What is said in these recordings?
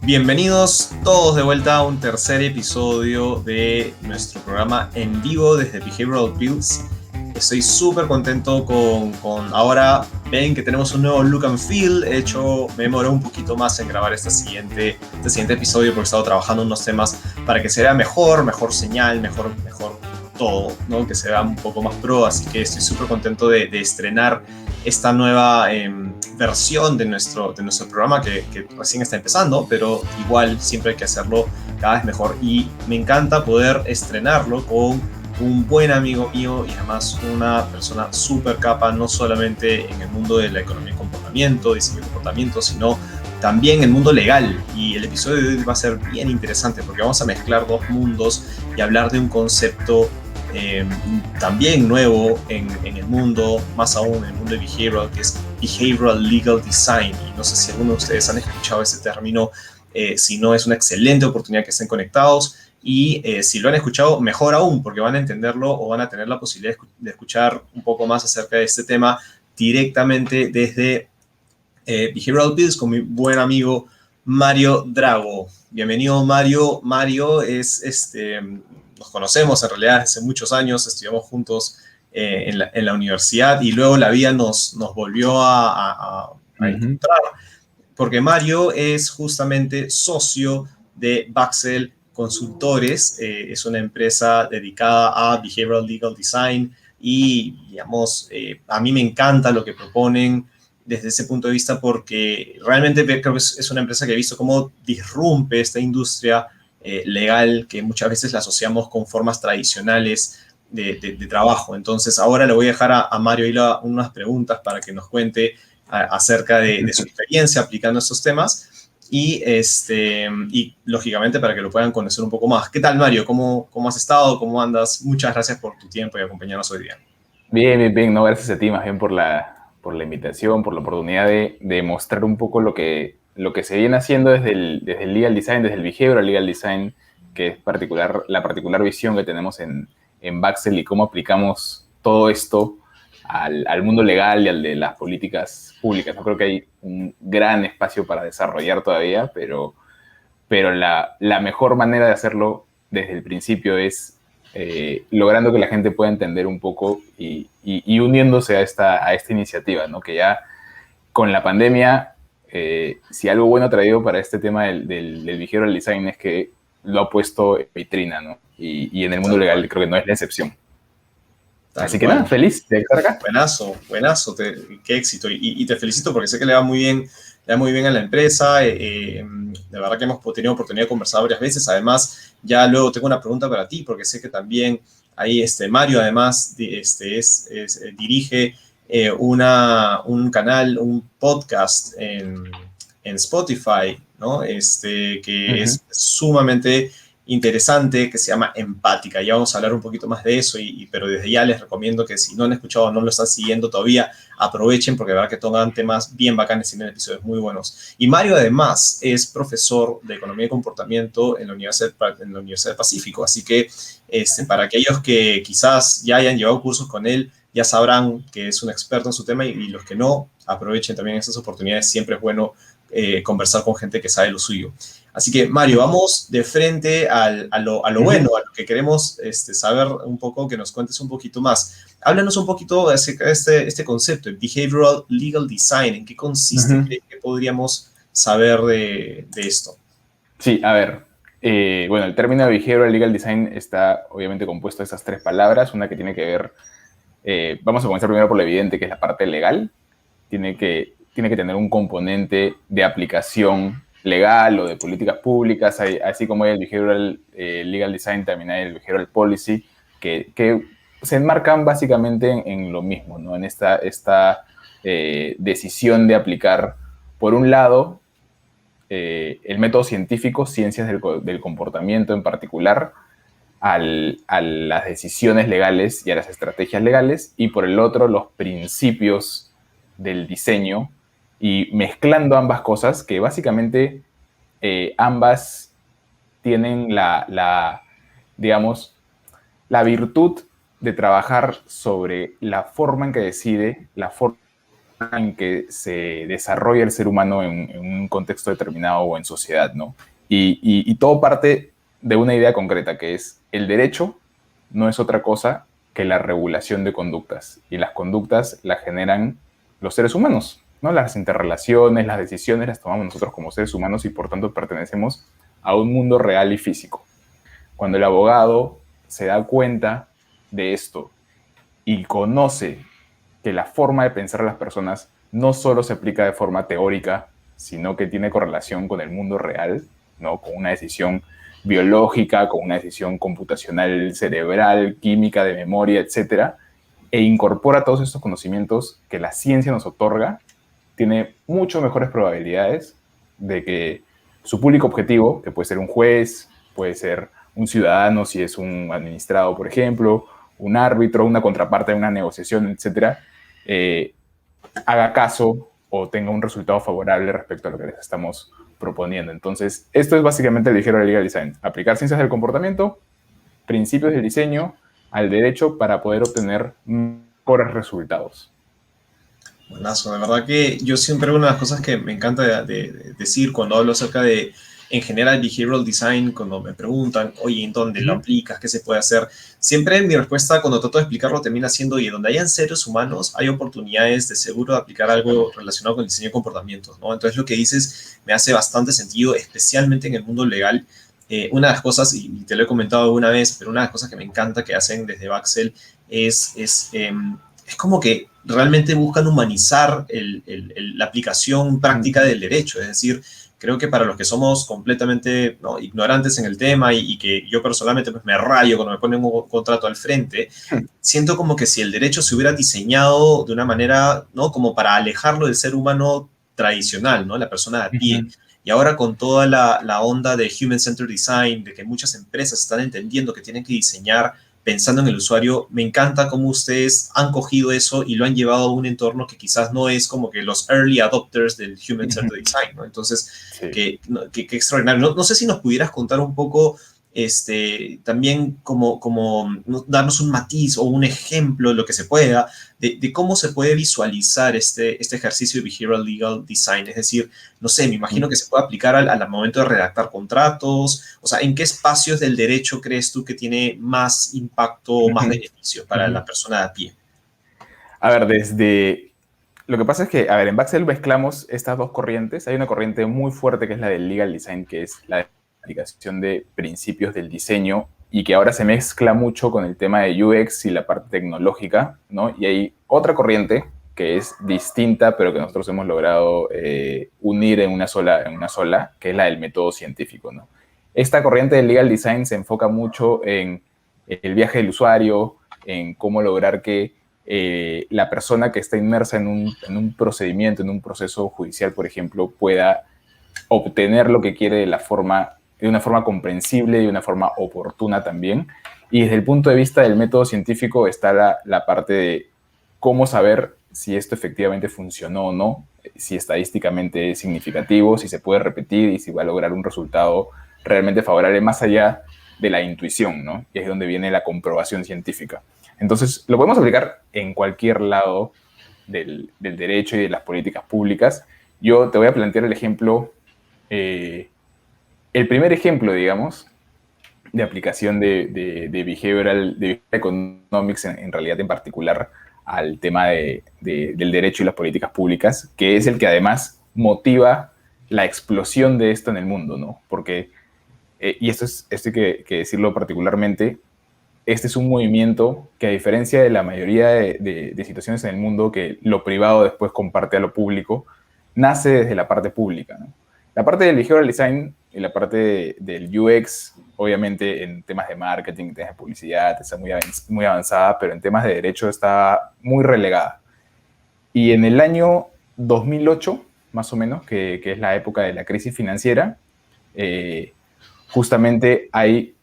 Bienvenidos todos de vuelta a un tercer episodio de nuestro programa en vivo desde Behavioral Pills. Estoy súper contento con ahora. Ven que tenemos un nuevo look and feel. De hecho, me demoré un poquito más en grabar este siguiente episodio porque he estado trabajando unos temas para que se vea mejor señal, mejor todo, ¿no? Que se vea un poco más pro. Así que estoy súper contento de estrenar esta nueva versión de nuestro programa que recién está empezando, pero igual siempre hay que hacerlo cada vez mejor. Y me encanta poder estrenarlo con un buen amigo mío y además una persona súper capa, no solamente en el mundo de la economía y comportamiento, diseño y comportamiento, sino también en el mundo legal. Y el episodio de hoy va a ser bien interesante porque vamos a mezclar dos mundos y hablar de un concepto también nuevo en el mundo, más aún en el mundo de behavioral, que es Behavioral Legal Design. Y no sé si alguno de ustedes han escuchado ese término. Si no, es una excelente oportunidad que estén conectados. Y si lo han escuchado, mejor aún, porque van a entenderlo o van a tener la posibilidad de escuchar un poco más acerca de este tema directamente desde Behavioral Pills con mi buen amigo Mario Drago. Bienvenido, Mario. Mario nos conocemos en realidad hace muchos años, estudiamos juntos en la universidad y luego la vida nos volvió a encontrar, porque Mario es justamente socio de Baxel Consultores. Es una empresa dedicada a Behavioral Legal Design y, digamos, a mí me encanta lo que proponen desde ese punto de vista porque realmente creo que es una empresa que he visto cómo disrumpe esta industria legal que muchas veces la asociamos con formas tradicionales de trabajo. Entonces, ahora le voy a dejar a Mario Hila unas preguntas para que nos cuente acerca de su experiencia aplicando estos temas y lógicamente para que lo puedan conocer un poco más. ¿Qué tal, Mario? ¿Cómo has estado? ¿Cómo andas? Muchas gracias por tu tiempo y acompañarnos hoy día. Bien. No, gracias a ti más bien por la invitación, por la oportunidad de mostrar un poco lo que se viene haciendo desde el legal design, desde el behavioral legal design, que es la particular visión que tenemos en Baxel y cómo aplicamos todo esto al mundo legal y al de las políticas públicas. No creo que hay un gran espacio para desarrollar todavía, pero la mejor manera de hacerlo desde el principio es logrando que la gente pueda entender un poco y uniéndose a esta iniciativa, ¿no? Que ya con la pandemia, si algo bueno ha traído para este tema del behavioral design es que lo ha puesto en vitrina, ¿no? Y en el mundo legal creo que no es la excepción. Así que nada, feliz de estar acá. Buenazo, qué éxito. Y te felicito porque sé que le va muy bien a la empresa. De verdad que hemos tenido oportunidad de conversar varias veces. Además, ya luego tengo una pregunta para ti, porque sé que también ahí Mario, además, dirige un canal, un podcast en Spotify, ¿no? Que es sumamente interesante, que se llama Empática. Ya vamos a hablar un poquito más de eso, pero desde ya les recomiendo que si no han escuchado o no lo están siguiendo todavía, aprovechen porque de verdad que tocan temas bien bacanes y tienen episodios muy buenos. Y Mario además es profesor de Economía y Comportamiento en la Universidad del Pacífico, así que para aquellos que quizás ya hayan llevado cursos con él, ya sabrán que es un experto en su tema y los que no, aprovechen también esas oportunidades. Siempre es bueno conversar con gente que sabe lo suyo. Así que, Mario, vamos de frente a lo bueno, a lo que queremos saber un poco, que nos cuentes un poquito más. Háblanos un poquito acerca de este concepto, el Behavioral Legal Design. ¿En qué consiste? ¿Qué podríamos saber de esto? Sí, a ver. Bueno, el término de Behavioral Legal Design está obviamente compuesto de esas tres palabras. Una que tiene que ver, vamos a comenzar primero por lo evidente, que es la parte legal. Tiene que tener un componente de aplicación legal o de políticas públicas, así como hay el Behavioral Legal Design, también hay el Behavioral Policy, que se enmarcan básicamente en lo mismo, ¿no? En esta decisión de aplicar, por un lado, el método científico, ciencias del comportamiento en particular, a las decisiones legales y a las estrategias legales, y por el otro, los principios del diseño, y mezclando ambas cosas, que básicamente ambas tienen digamos, la virtud de trabajar sobre la forma en que decide, la forma en que se desarrolla el ser humano en un contexto determinado o en sociedad, ¿no? Y todo parte de una idea concreta, que es el derecho no es otra cosa que la regulación de conductas. Y las conductas las generan los seres humanos, ¿no? Las interrelaciones, las decisiones las tomamos nosotros como seres humanos y por tanto pertenecemos a un mundo real y físico. Cuando el abogado se da cuenta de esto y conoce que la forma de pensar a las personas no solo se aplica de forma teórica, sino que tiene correlación con el mundo real, ¿no? Con una decisión biológica, con una decisión computacional, cerebral, química, de memoria, etcétera, e incorpora todos estos conocimientos que la ciencia nos otorga, tiene mucho mejores probabilidades de que su público objetivo, que puede ser un juez, puede ser un ciudadano si es un administrado, por ejemplo, un árbitro, una contraparte de una negociación, etcétera, haga caso o tenga un resultado favorable respecto a lo que les estamos proponiendo. Entonces, esto es básicamente el behavioral legal design. Aplicar ciencias del comportamiento, principios del diseño al derecho para poder obtener mejores resultados. Buenazo, de verdad que yo siempre una de las cosas que me encanta de decir cuando hablo acerca de, en general, behavioral design, cuando me preguntan, oye, ¿en dónde lo aplicas? ¿Qué se puede hacer? Siempre mi respuesta cuando trato de explicarlo termina siendo, oye, donde hayan seres humanos hay oportunidades de seguro de aplicar algo relacionado con el diseño de comportamientos, ¿no? Entonces lo que dices me hace bastante sentido, especialmente en el mundo legal. Una de las cosas, y te lo he comentado alguna vez, pero una de las cosas que me encanta que hacen desde Baxel es como que realmente buscan humanizar la aplicación práctica del derecho. Es decir, creo que para los que somos completamente, ¿no?, ignorantes en el tema y que yo personalmente pues, me rayo cuando me ponen un contrato al frente, siento como que si el derecho se hubiera diseñado de una manera, ¿no?, como para alejarlo del ser humano tradicional, ¿no?, la persona de a pie. Y ahora con toda la onda de Human-Centered Design, de que muchas empresas están entendiendo que tienen que diseñar pensando en el usuario, me encanta cómo ustedes han cogido eso y lo han llevado a un entorno que quizás no es como que los early adopters del Human-Centered Design, ¿no? Entonces, Sí. qué extraordinario. No sé si nos pudieras contar un poco también como darnos un matiz o un ejemplo, lo que se pueda, de cómo se puede visualizar este ejercicio de Behavioral Legal Design. Es decir, no sé, me imagino que se puede aplicar al momento de redactar contratos. O sea, ¿en qué espacios del derecho crees tú que tiene más impacto o más beneficio para la persona de a pie? A ver, lo que pasa es que, a ver, en Baxel mezclamos estas dos corrientes. Hay una corriente muy fuerte que es la del legal design, que es la aplicación de principios del diseño y que ahora se mezcla mucho con el tema de UX y la parte tecnológica, ¿no? Y hay otra corriente que es distinta, pero que nosotros hemos logrado unir en una sola, que es la del método científico, ¿no? Esta corriente del legal design se enfoca mucho en el viaje del usuario, en cómo lograr que la persona que está inmersa en un procedimiento, en un proceso judicial, por ejemplo, pueda obtener lo que quiere de una forma comprensible y de una forma oportuna también. Y desde el punto de vista del método científico está la parte de cómo saber si esto efectivamente funcionó o no, si estadísticamente es significativo, si se puede repetir y si va a lograr un resultado realmente favorable más allá de la intuición, ¿no? Y es donde viene la comprobación científica. Entonces, lo podemos aplicar en cualquier lado del derecho y de las políticas públicas. Yo te voy a plantear el ejemplo, el primer ejemplo, digamos, de aplicación de behavioral economics, en realidad en particular, al tema del derecho y las políticas públicas, que es el que además motiva la explosión de esto en el mundo, ¿no? Porque, y esto hay que decirlo particularmente, este es un movimiento que, a diferencia de la mayoría de situaciones en el mundo, que lo privado después comparte a lo público, nace desde la parte pública, ¿no? La parte del behavioral design y la parte del UX, obviamente en temas de marketing, temas de publicidad, está muy avanzada, pero en temas de derecho está muy relegada. Y en el año 2008, más o menos, que es la época de la crisis financiera, justamente hay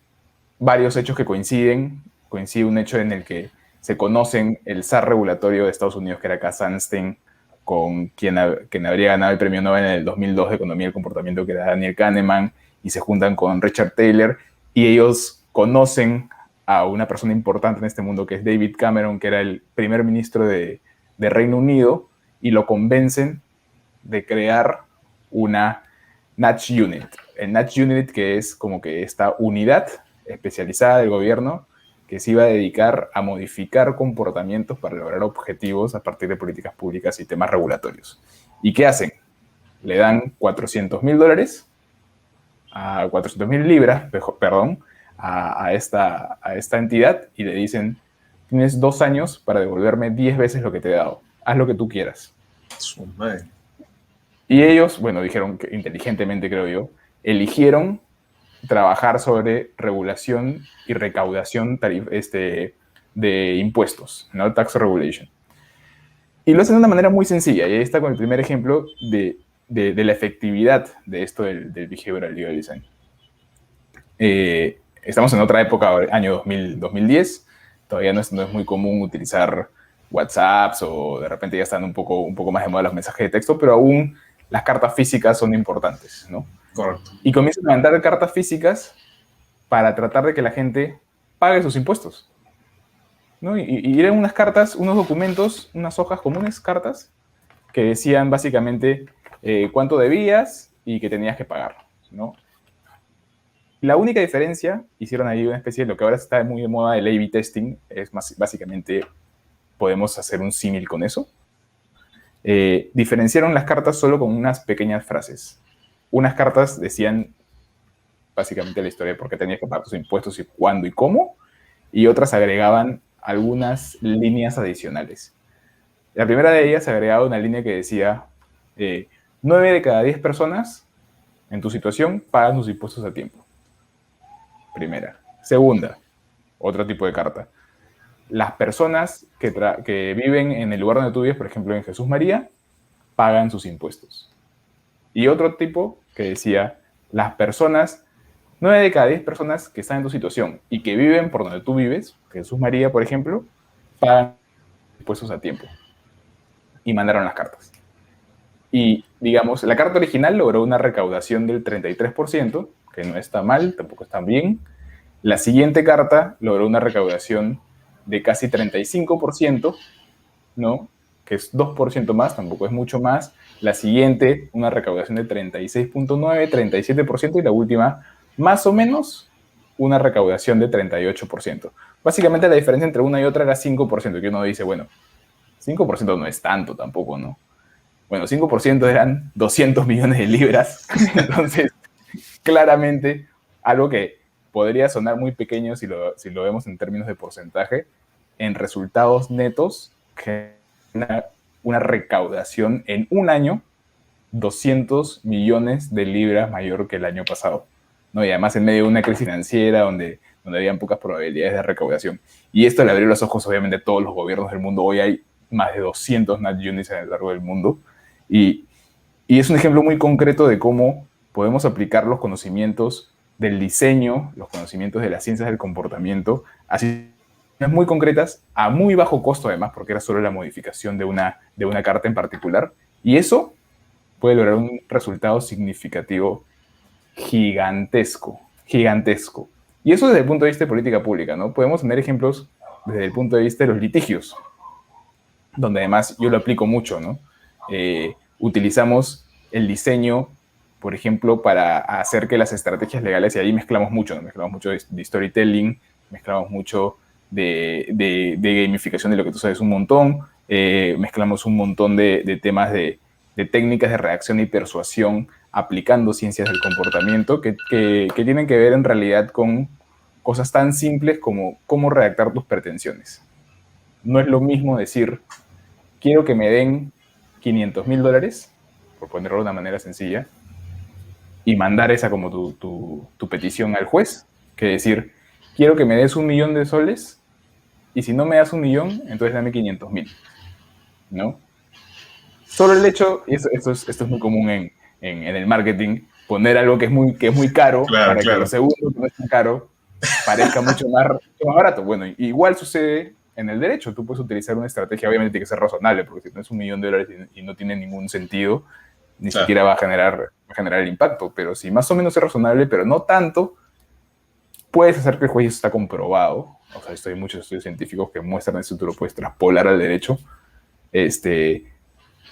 varios hechos que coinciden. Coincide un hecho en el que se conocen el zar regulatorio de Estados Unidos, que era Cass Sunstein, con quien habría ganado el premio Nobel en el 2002 de Economía del Comportamiento, que era Daniel Kahneman, y se juntan con Richard Taylor, y ellos conocen a una persona importante en este mundo, que es David Cameron, que era el primer ministro de Reino Unido, y lo convencen de crear una Natch Unit. El Natch Unit, que es como que esta unidad especializada del gobierno que se iba a dedicar a modificar comportamientos para lograr objetivos a partir de políticas públicas y temas regulatorios. ¿Y qué hacen? Le dan $400,000 a 400,000 libras, perdón, a esta entidad y le dicen, tienes 2 años para devolverme 10 veces lo que te he dado. Haz lo que tú quieras. Su madre. Y ellos, bueno, dijeron que inteligentemente, creo yo, eligieron trabajar sobre regulación y recaudación de impuestos, ¿no? Tax regulation. Y lo hacen de una manera muy sencilla, y ahí está con el primer ejemplo de la efectividad de esto del behavioral legal design. Estamos en otra época, año 2010, todavía no es muy común utilizar WhatsApps o de repente ya están un poco más de moda los mensajes de texto, pero aún las cartas físicas son importantes, ¿no? Correcto. Y comienzan a mandar cartas físicas para tratar de que la gente pague sus impuestos, ¿no? Y eran unas cartas, unos documentos, unas hojas comunes, cartas, que decían básicamente cuánto debías y que tenías que pagar, ¿no? La única diferencia, hicieron ahí una especie de lo que ahora está muy de moda, el A/B testing, es básicamente podemos hacer un símil con eso. Diferenciaron las cartas solo con unas pequeñas frases. Unas cartas decían básicamente la historia de por qué tenías que pagar tus impuestos y cuándo y cómo, y otras agregaban algunas líneas adicionales. La primera de ellas agregaba una línea que decía 9 de cada 10 personas en tu situación pagan sus impuestos a tiempo. Primera. Segunda, otro tipo de carta. Las personas que viven en el lugar donde tú vives, por ejemplo en Jesús María, pagan sus impuestos. Y otro tipo que decía, las personas, 9 de cada 10 personas que están en tu situación y que viven por donde tú vives, Jesús María, por ejemplo, pagan impuestos a tiempo. Y mandaron las cartas. Y, digamos, la carta original logró una recaudación del 33%, que no está mal, tampoco está bien. La siguiente carta logró una recaudación de casi 35%, ¿no? Que es 2% más, tampoco es mucho más. La siguiente, una recaudación de 36.9, 37%, y la última, más o menos, una recaudación de 38%. Básicamente la diferencia entre una y otra era 5%, que uno dice, bueno, 5% no es tanto tampoco, ¿no? Bueno, 5% eran 200 millones de libras. Entonces, claramente, algo que podría sonar muy pequeño si lo vemos en términos de porcentaje, en resultados netos, que una recaudación en un año 200 millones de libras mayor que el año pasado, ¿no? Y además en medio de una crisis financiera donde habían pocas probabilidades de recaudación. Y esto le abrió los ojos obviamente a todos los gobiernos del mundo. Hoy hay más de 200 Natch Units a lo largo del mundo. Y es un ejemplo muy concreto de cómo podemos aplicar los conocimientos del diseño, los conocimientos de las ciencias del comportamiento, así muy concretas, a muy bajo costo además, porque era solo la modificación de una carta en particular. Y eso puede lograr un resultado significativo gigantesco. Y eso desde el punto de vista de política pública, ¿no? Podemos tener ejemplos desde el punto de vista de los litigios, donde además yo lo aplico mucho, ¿no? Utilizamos el diseño, por ejemplo, para hacer que las estrategias legales, y ahí mezclamos mucho, ¿no? Mezclamos mucho de storytelling, mezclamos mucho de gamificación de lo que tú sabes un montón, mezclamos un montón de temas de técnicas de reacción y persuasión aplicando ciencias del comportamiento que tienen que ver en realidad con cosas tan simples como cómo redactar tus pretensiones. No es lo mismo decir, quiero que me den $500,000, por ponerlo de una manera sencilla, y mandar esa como tu petición al juez, que decir, quiero que me des $1,000,000 y si no me das 1,000,000, entonces dame 500,000, ¿no? Solo el hecho, y esto es muy común en el marketing, poner algo que es muy caro, claro, que lo segundo, que no es tan caro, parezca mucho más barato. Bueno, igual sucede en el derecho. Tú puedes utilizar una estrategia, obviamente tiene que ser razonable, porque si no es $1,000,000 y no tiene ningún sentido, ni siquiera va a generar el impacto. Pero si más o menos es razonable, pero no tanto, puedes hacer que el juicio está comprobado. O sea, hay muchos estudios científicos que muestran eso, tú lo puedes traspolar al derecho.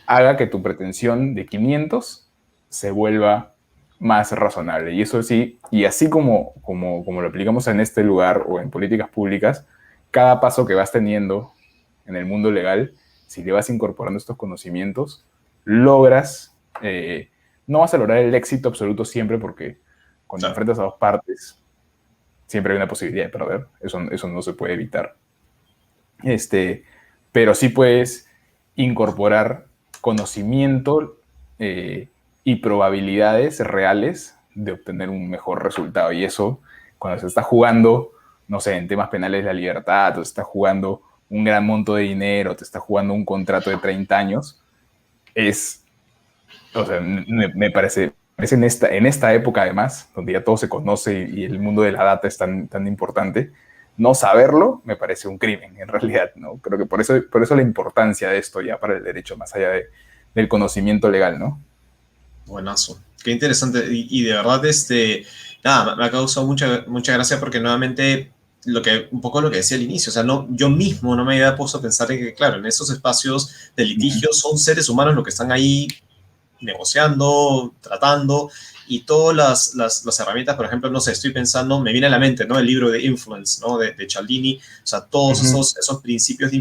haga que tu pretensión de 500 se vuelva más razonable. Y eso sí, y así como lo aplicamos en este lugar o en políticas públicas, cada paso que vas teniendo en el mundo legal, si le vas incorporando estos conocimientos, logras, no vas a lograr el éxito absoluto siempre, porque cuando Claro. enfrentas a dos partes, siempre hay una posibilidad de perder, eso no se puede evitar. Pero sí puedes incorporar conocimiento y probabilidades reales de obtener un mejor resultado. Y eso, cuando se está jugando, no sé, en temas penales de la libertad, o se está jugando un gran monto de dinero, te está jugando un contrato de 30 años, es, o sea, me parece, es en esta época además, donde ya todo se conoce y el mundo de la data es tan importante, no saberlo me parece un crimen en realidad, ¿no? Creo que por eso la importancia de esto ya para el derecho, más allá del conocimiento legal, ¿no? Buenazo. Qué interesante. Y de verdad, nada, me ha causado mucha gracia porque nuevamente un poco lo que decía al inicio, o sea, no, yo mismo no me había puesto a pensar en que, claro, en esos espacios de litigio son seres humanos los que están ahí negociando, tratando, y todas las herramientas, por ejemplo, no sé, estoy pensando, me viene a la mente, ¿no? El libro de Influence, ¿no? De Cialdini, o sea, todos esos principios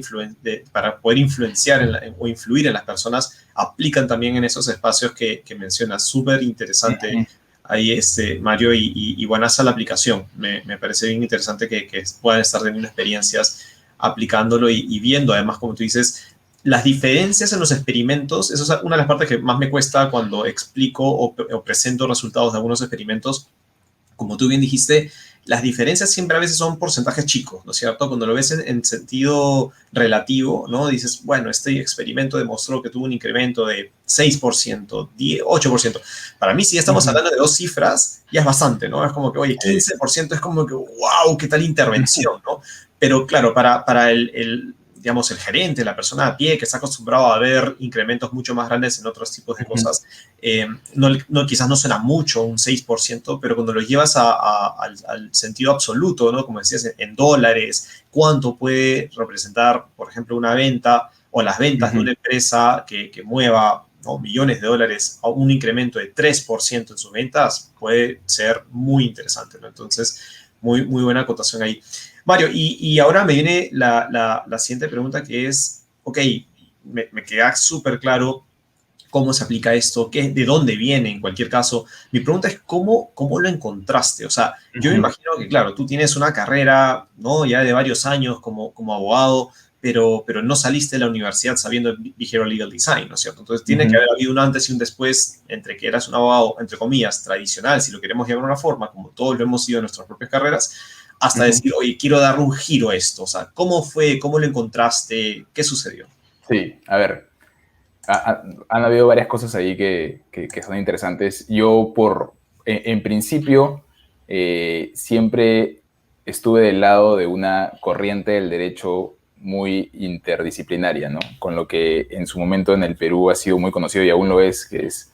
para poder influenciar o influir en las personas, aplican también en esos espacios que mencionas. Súper interesante ahí, Mario, y buenaza la aplicación. Me parece bien interesante que puedan estar teniendo experiencias aplicándolo y viendo, además, como tú dices, las diferencias en los experimentos. Eso es una de las partes que más me cuesta cuando explico o presento resultados de algunos experimentos. Como tú bien dijiste, las diferencias siempre a veces son porcentajes chicos, ¿no es cierto? Cuando lo ves en sentido relativo, ¿no? Dices, bueno, este experimento demostró que tuvo un incremento de 6%, 10, 8%. Para mí, si ya estamos hablando de dos cifras, ya es bastante, ¿no? Es como que, oye, 15% es como que, wow, qué tal intervención, ¿no? Pero claro, para digamos, el gerente, la persona a pie que está acostumbrado a ver incrementos mucho más grandes en otros tipos de cosas, quizás no suena mucho un 6%, pero cuando lo llevas al sentido absoluto, ¿no? Como decías, en dólares, cuánto puede representar, por ejemplo, una venta o las ventas de una empresa que mueva, ¿no?, millones de dólares a un incremento de 3% en sus ventas, puede ser muy interesante, ¿no? Entonces, muy buena acotación ahí. Mario, y ahora me viene la siguiente pregunta, que es, ok, me queda súper claro cómo se aplica esto, de dónde viene en cualquier caso. Mi pregunta es, ¿cómo lo encontraste? O sea, yo me imagino que, claro, tú tienes una carrera, ¿no?, ya de varios años como abogado, pero no saliste de la universidad sabiendo Behavioral Legal Design, ¿no es cierto? Entonces tiene que haber habido un antes y un después entre que eras un abogado, entre comillas, tradicional, si lo queremos llamar de una forma, como todos lo hemos sido en nuestras propias carreras, hasta decir, oye, quiero darle un giro a esto. O sea, ¿cómo fue? ¿Cómo lo encontraste? ¿Qué sucedió? Sí, a ver, han habido varias cosas ahí que son interesantes. Yo, en principio, siempre estuve del lado de una corriente del derecho muy interdisciplinaria, ¿no? Con lo que en su momento en el Perú ha sido muy conocido y aún lo es, que es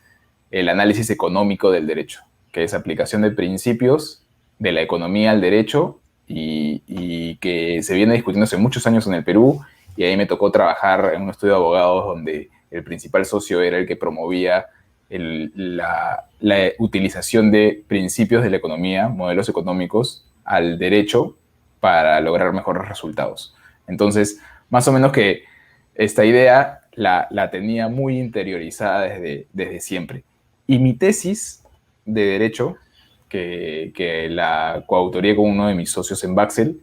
el análisis económico del derecho, que es aplicación de principios de la economía al derecho y que se viene discutiendo hace muchos años en el Perú, y ahí me tocó trabajar en un estudio de abogados donde el principal socio era el que promovía la utilización de principios de la economía, modelos económicos, al derecho para lograr mejores resultados. Entonces, más o menos que esta idea la tenía muy interiorizada desde siempre. Y mi tesis de derecho, que la coautoría con uno de mis socios en Baxel,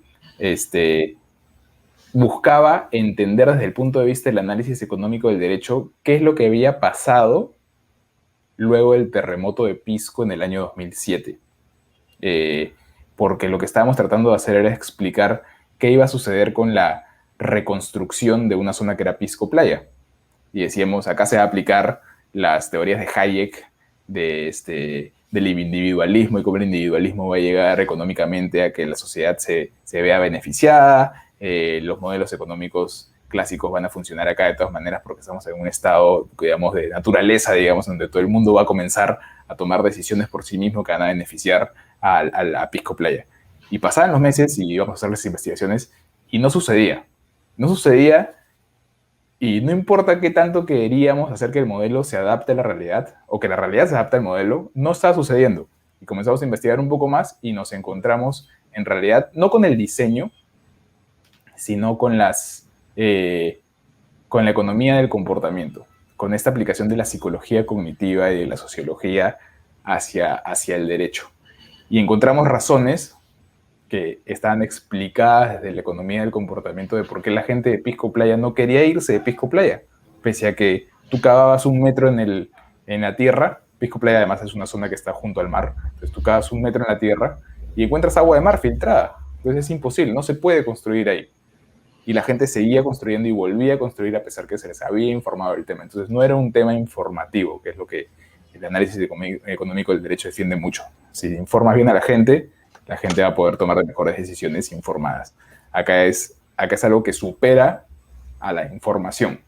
buscaba entender desde el punto de vista del análisis económico del derecho qué es lo que había pasado luego del terremoto de Pisco en el año 2007. Porque lo que estábamos tratando de hacer era explicar qué iba a suceder con la reconstrucción de una zona que era Pisco Playa. Y decíamos, acá se va a aplicar las teorías de Hayek del individualismo y cómo el individualismo va a llegar económicamente a que la sociedad se vea beneficiada. Los modelos económicos clásicos van a funcionar acá de todas maneras porque estamos en un estado, digamos, de naturaleza, digamos, donde todo el mundo va a comenzar a tomar decisiones por sí mismo que van a beneficiar a Pisco Playa. Y pasaban los meses y íbamos a hacer las investigaciones y no sucedía. No sucedía Y no importa qué tanto queríamos hacer que el modelo se adapte a la realidad o que la realidad se adapte al modelo, no está sucediendo. Y comenzamos a investigar un poco más y nos encontramos en realidad no con el diseño, sino con la economía del comportamiento, con esta aplicación de la psicología cognitiva y de la sociología hacia el derecho. Y encontramos razones que estaban explicadas desde la economía del comportamiento de por qué la gente de Pisco Playa no quería irse de Pisco Playa, pese a que tú cavabas 1 metro en la tierra. Pisco Playa además es una zona que está junto al mar, entonces tú cavas 1 metro en la tierra y encuentras agua de mar filtrada, entonces es imposible, no se puede construir ahí. Y la gente seguía construyendo y volvía a construir a pesar que se les había informado del tema. Entonces no era un tema informativo, que es lo que el análisis económico del derecho defiende mucho. Si informas bien a la gente va a poder tomar mejores decisiones informadas. Acá es algo que supera a la información.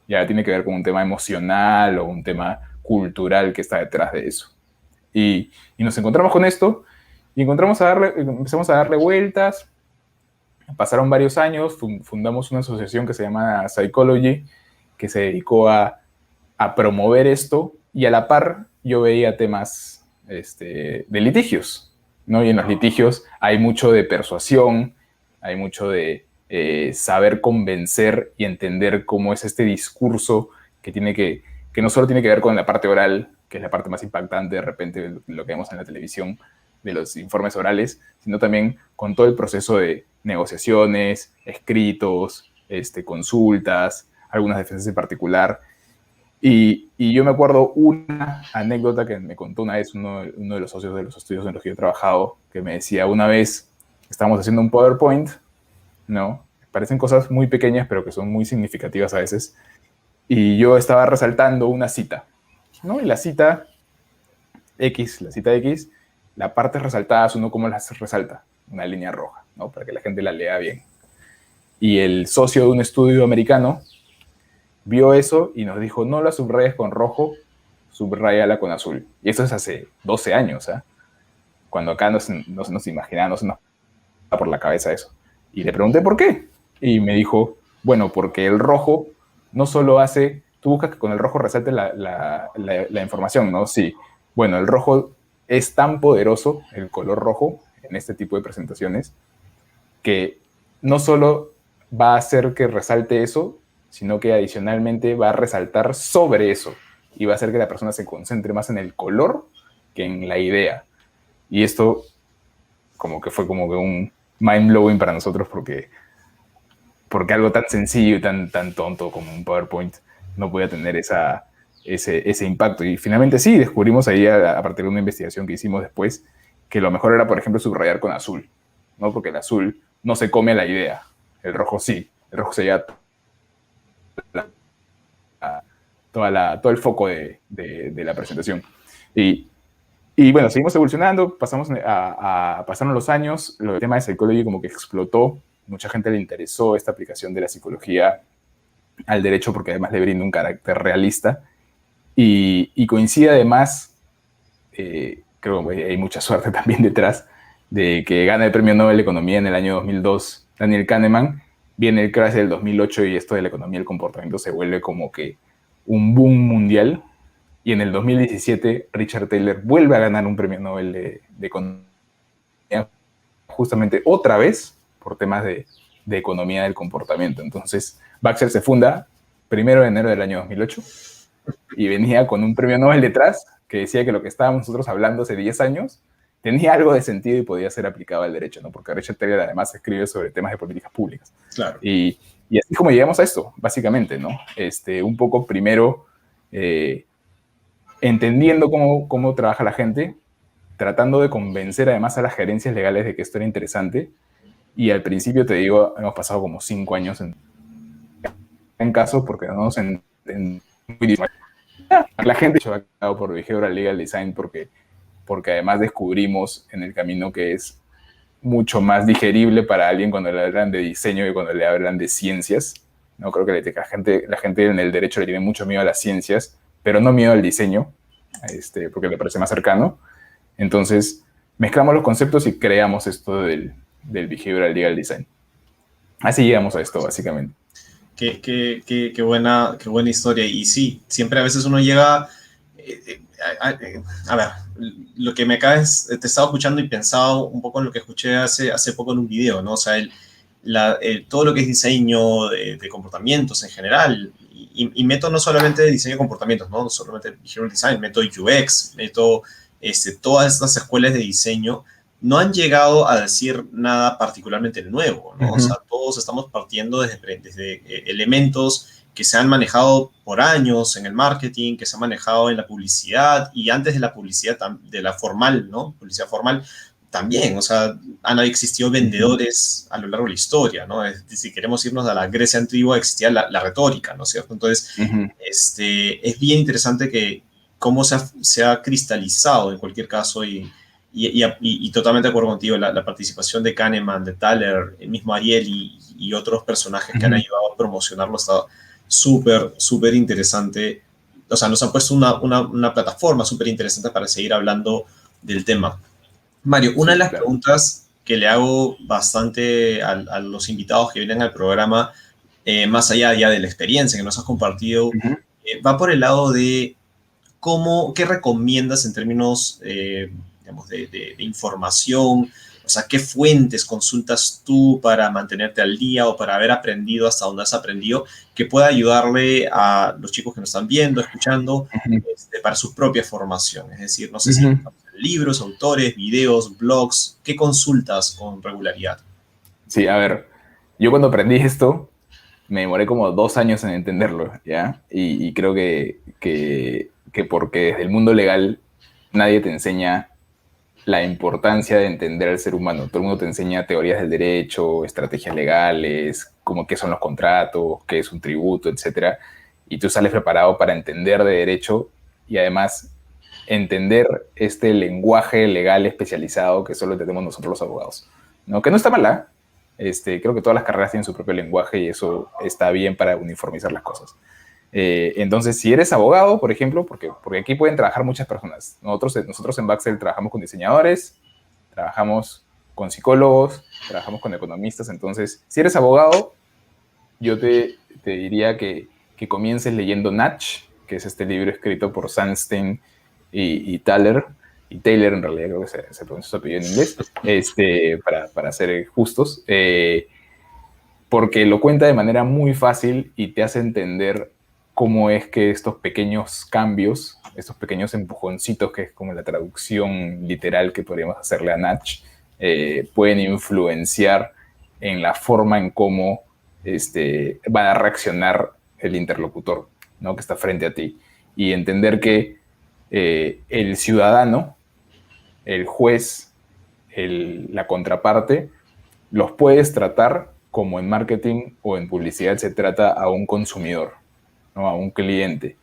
Ya tiene que ver con un tema emocional o un tema cultural que está detrás de eso. Y nos encontramos con esto y empezamos a darle vueltas. Pasaron varios años, fundamos una asociación que se llama Psychology, que se dedicó a promover esto, y a la par yo veía temas de litigios, ¿no? Y en los litigios hay mucho de persuasión, hay mucho de saber convencer y entender cómo es este discurso que no solo tiene que ver con la parte oral, que es la parte más impactante de repente de lo que vemos en la televisión, de los informes orales, sino también con todo el proceso de negociaciones, escritos, consultas, algunas defensas en particular. Y yo me acuerdo una anécdota que me contó una vez uno de los socios de los estudios en los que yo he trabajado, que me decía una vez, estábamos haciendo un PowerPoint, ¿no? Parecen cosas muy pequeñas, pero que son muy significativas a veces. Y yo estaba resaltando una cita, ¿no? Y la cita X, la parte resaltada, uno cómo las resalta, una línea roja, ¿no? Para que la gente la lea bien. Y el socio de un estudio americano vio eso y nos dijo, no la subrayes con rojo, subrayala con azul. Y eso es hace 12 años, ¿eh? Cuando acá no se nos imaginaba, no se nos pasa por la cabeza eso. Y le pregunté por qué. Y me dijo, bueno, porque el rojo no solo hace, tú buscas que con el rojo resalte la información, ¿no? Sí. Bueno, el rojo es tan poderoso, el color rojo, en este tipo de presentaciones, que no solo va a hacer que resalte eso, sino que adicionalmente va a resaltar sobre eso y va a hacer que la persona se concentre más en el color que en la idea. Y esto fue como que un mind-blowing para nosotros porque algo tan sencillo y tan tonto como un PowerPoint no podía tener ese impacto. Y finalmente sí, descubrimos ahí a partir de una investigación que hicimos después que lo mejor era, por ejemplo, subrayar con azul, ¿no? Porque el azul no se come la idea, el rojo sí, el rojo se lleva todo el foco de la presentación. Y bueno, seguimos evolucionando, pasaron los años, el tema de Psychology como que explotó, mucha gente le interesó esta aplicación de la psicología al derecho porque además le brinda un carácter realista y coincide además, creo que hay mucha suerte también detrás, de que gana el Premio Nobel de Economía en el año 2002 Daniel Kahneman, viene el crash del 2008 y esto de la economía del comportamiento se vuelve como que un boom mundial. Y en el 2017 Richard Thaler vuelve a ganar un Premio Nobel de Economía, justamente otra vez por temas de economía del comportamiento. Entonces Baxter se funda 1 de enero del año 2008 y venía con un Premio Nobel detrás que decía que lo que estábamos nosotros hablando hace 10 años tenía algo de sentido y podía ser aplicado al derecho, ¿no? Porque Richard Thaler además escribe sobre temas de políticas públicas. Claro. Y así es como llegamos a esto, básicamente, ¿no? Un poco primero entendiendo cómo trabaja la gente, tratando de convencer además a las gerencias legales de que esto era interesante. Y al principio, te digo, hemos pasado como 5 años en casos porque no nos la gente se ha quedado por Behavioral Legal Design porque además descubrimos en el camino que es mucho más digerible para alguien cuando le hablan de diseño que cuando le hablan de ciencias. No creo que la gente en el derecho le tiene mucho miedo a las ciencias, pero no miedo al diseño, porque le parece más cercano. Entonces, mezclamos los conceptos y creamos esto del Behavioral Legal Design. Así llegamos a esto, básicamente. Qué buena historia. Y sí, siempre a veces uno llega... a ver, lo que me acaba es, te estaba escuchando y pensaba un poco en lo que escuché hace poco en un video, ¿no? O sea, todo lo que es diseño de comportamientos en general, y meto no solamente diseño de comportamientos, ¿no? No solamente behavioral design, meto UX, meto todas estas escuelas de diseño, no han llegado a decir nada particularmente nuevo, ¿no? O sea, todos estamos partiendo desde elementos que se han manejado por años en el marketing, que se han manejado en la publicidad y antes de la publicidad, de la formal, ¿no? Publicidad formal también, o sea, han existido vendedores a lo largo de la historia, ¿no? Si queremos irnos a la Grecia antigua, existía la retórica, ¿no es cierto? Entonces, es bien interesante que cómo se ha cristalizado en cualquier caso y totalmente de acuerdo contigo, la participación de Kahneman, de Thaler, el mismo Ariel y otros personajes que han ayudado a promocionarlo está súper, súper interesante. O sea, nos han puesto una plataforma súper interesante para seguir hablando del tema. Mario, una Sí, de las claro. preguntas que le hago bastante a los invitados que vienen al programa, más allá ya de la experiencia que nos has compartido, va por el lado de qué recomiendas en términos, digamos, de información. O sea, ¿qué fuentes consultas tú para mantenerte al día o para haber aprendido hasta donde has aprendido que pueda ayudarle a los chicos que nos están viendo, escuchando, para su propia formación? Es decir, no sé si libros, autores, videos, blogs, ¿qué consultas con regularidad? Sí, a ver, yo cuando aprendí esto, me demoré como 2 años en entenderlo, ¿ya? Y creo que porque desde el mundo legal nadie te enseña la importancia de entender al ser humano. Todo el mundo te enseña teorías del derecho, estrategias legales, como qué son los contratos, qué es un tributo, etcétera. Y tú sales preparado para entender de derecho y además entender este lenguaje legal especializado que solo tenemos nosotros los abogados, ¿no? Que no está mal, ¿eh? Creo que todas las carreras tienen su propio lenguaje y eso está bien para uniformizar las cosas. Entonces, si eres abogado, por ejemplo, porque aquí pueden trabajar muchas personas. Nosotros en Baxel trabajamos con diseñadores, trabajamos con psicólogos, trabajamos con economistas. Entonces, si eres abogado, yo te diría que comiences leyendo Natch, que es este libro escrito por Sunstein y Thaler, y Taylor en realidad creo que se pronuncia su apellido en inglés, para ser justos, porque lo cuenta de manera muy fácil y te hace entender cómo es que estos pequeños cambios, estos pequeños empujoncitos, que es como la traducción literal que podríamos hacerle a Natch, pueden influenciar en la forma en cómo va a reaccionar el interlocutor, ¿no? Que está frente a ti. Y entender que el ciudadano, el juez, la contraparte, los puedes tratar como en marketing o en publicidad se trata a un consumidor, ¿no? A un cliente.